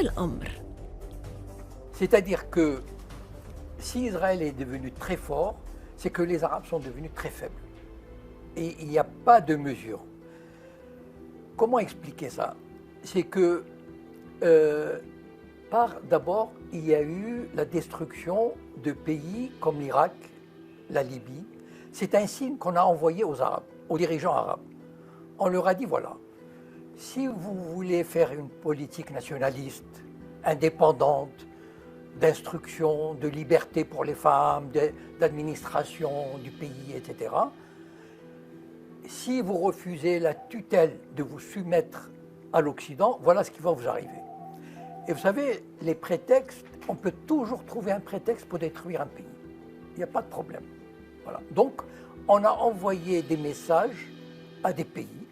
الأمر؟ C'est-à-dire que si Israël est devenu très fort, c'est que les Arabes sont devenus très faibles. Et il n'y a pas de mesure. Comment expliquer ça? C'est que, d'abord, il y a eu la destruction de pays comme l'Irak, la Libye. C'est un signe qu'on a envoyé aux Arabes, aux dirigeants arabes. On leur a dit, voilà, si vous voulez faire une politique nationaliste, indépendante, d'instruction, de liberté pour les femmes, d'administration du pays, etc., si vous refusez la tutelle de vous soumettre à l'Occident, voilà ce qui va vous arriver. Et vous savez, les prétextes, on peut toujours trouver un prétexte pour détruire un pays. Il n'y a pas de problème. Voilà. Donc, on a envoyé des messages à des pays.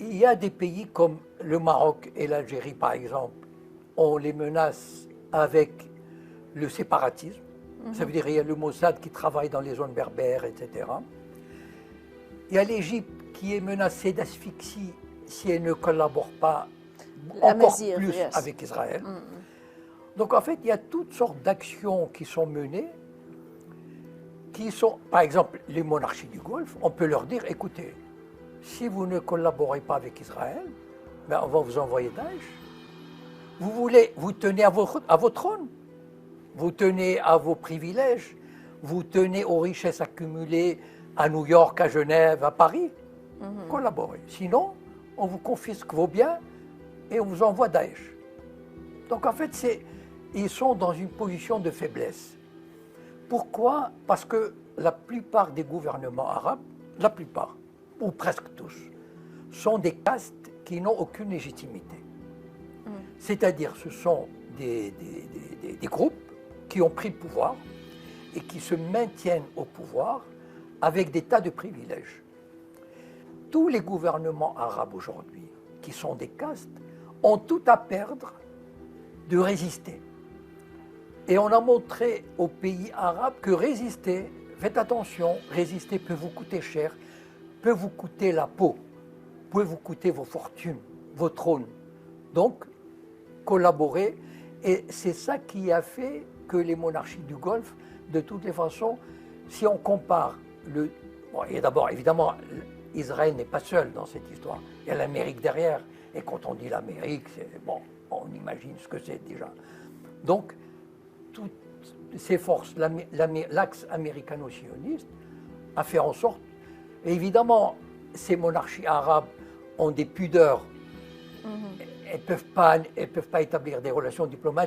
Il y a des pays comme le Maroc et l'Algérie, par exemple, on les menace avec le séparatisme. Ça veut dire qu'il y a le Mossad qui travaille dans les zones berbères, etc. Il y a l'Égypte qui est menacée d'asphyxie si elle ne collabore pas encore plus avec Israël. Donc en fait, il y a toutes sortes d'actions qui sont menées, qui sont, par exemple, les monarchies du Golfe, on peut leur dire, écoutez, si vous ne collaborez pas avec Israël, ben on va vous envoyer Daesh. Vous tenez à votre trône, vous tenez à vos privilèges, vous tenez aux richesses accumulées à New York, à Genève, à Paris. Collaborez. Sinon, on vous confisque vos biens et on vous envoie Daesh. Donc en fait, ils sont dans une position de faiblesse. Pourquoi? Parce que la plupart des gouvernements arabes, la plupart, ou presque tous, sont des castes qui n'ont aucune légitimité. C'est-à-dire, ce sont des groupes qui ont pris le pouvoir et qui se maintiennent au pouvoir avec des tas de privilèges. Tous les gouvernements arabes aujourd'hui, qui sont des castes, ont tout à perdre de résister. Et on a montré aux pays arabes que résister, faites attention, résister peut vous coûter cher, peut vous coûter la peau, peut vous coûter vos fortunes, vos trônes. Donc, collaborer, et c'est ça qui a fait que les monarchies du Golfe, de toutes les façons, si on compare et d'abord, évidemment, Israël n'est pas seul dans cette histoire. Il y a l'Amérique derrière. Et quand on dit l'Amérique, on imagine ce que c'est déjà. Donc, toutes ces forces, l'axe américano-sioniste a fait en sorte. Et évidemment, ces monarchies arabes ont des pudeurs. Elles ne peuvent pas établir des relations diplomatiques.